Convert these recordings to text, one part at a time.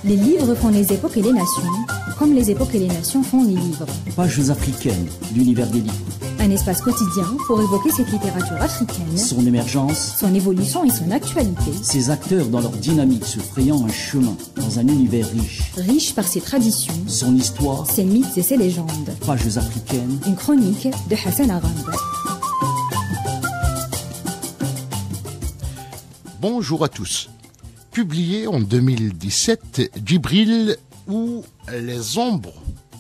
Les livres font les époques et les nations, comme les époques et les nations font les livres. Pages africaines, l'univers des livres. Un espace quotidien pour évoquer cette littérature africaine, Son émergence, son évolution et son actualité. ses acteurs dans leur dynamique se frayant un chemin dans un univers riche. Riche par ses traditions, Son histoire, ses mythes et ses légendes. Pages africaines. Une chronique de Hassan Arambe. Bonjour à tous. Publié en 2017, Djibril ou Les ombres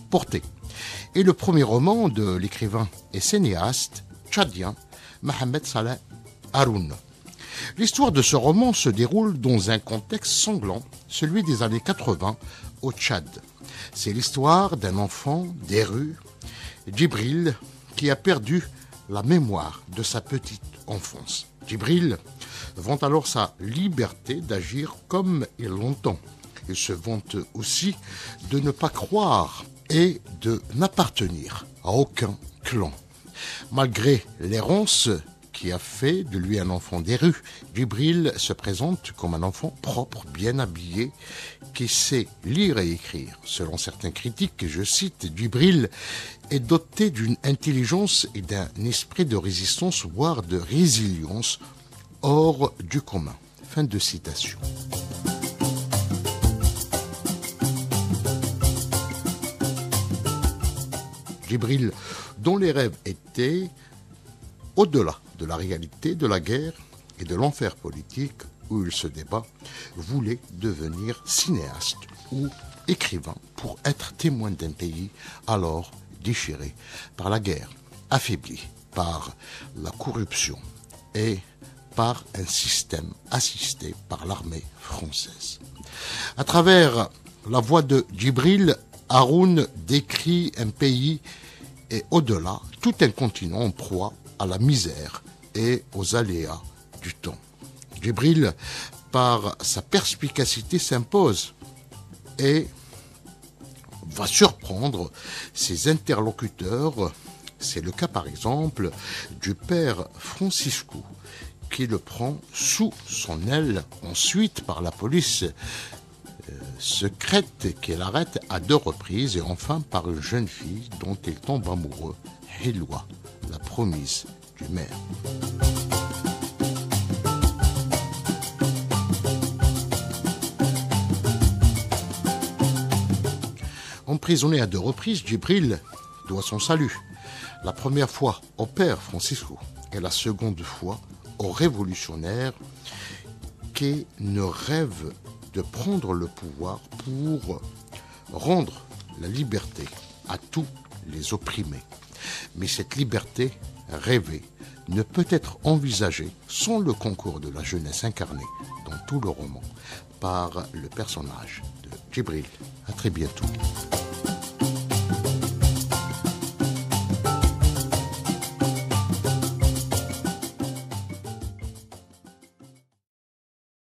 portées est le premier roman de l'écrivain et cinéaste tchadien Mohamed Saleh Haroun. L'histoire de ce roman se déroule dans un contexte sanglant, celui des années 80 au Tchad. C'est l'histoire d'un enfant des rues, Djibril, qui a perdu la mémoire de sa petite enfance. Djibril vante alors sa liberté d'agir comme il l'entend. Il se vante aussi de ne pas croire et de n'appartenir à aucun clan. Malgré l'errance qui a fait de lui un enfant des rues, Djibril se présente comme un enfant propre, bien habillé, qui sait lire et écrire. Selon certains critiques, je cite, Djibril est doté d'une intelligence et d'un esprit de résistance, voire de résilience, hors du commun. Fin de citation. Djibril, dont les rêves étaient au-delà de la réalité de la guerre et de l'enfer politique où il se débat, voulait devenir cinéaste ou écrivain pour être témoin d'un pays alors déchiré par la guerre, affaibli par la corruption et par un système assisté par l'armée française. À travers la voix de Djibril, Haroun décrit un pays et au-delà, tout un continent en proie à la misère et aux aléas du temps. Djibril, par sa perspicacité, s'impose et va surprendre ses interlocuteurs. C'est le cas par exemple du père Francisco, qui le prend sous son aile, ensuite par la police secrète qui l'arrête à 2 reprises, et enfin par une jeune fille dont il tombe amoureux, Hilwa, la promise du maire. Emprisonné à 2 reprises, Djibril doit son salut. La première fois au père Francisco et la seconde fois aux révolutionnaires qui ne rêvent de prendre le pouvoir pour rendre la liberté à tous les opprimés. Mais cette liberté rêvée ne peut être envisagée sans le concours de la jeunesse incarnée dans tout le roman par le personnage de Djibril. À très bientôt.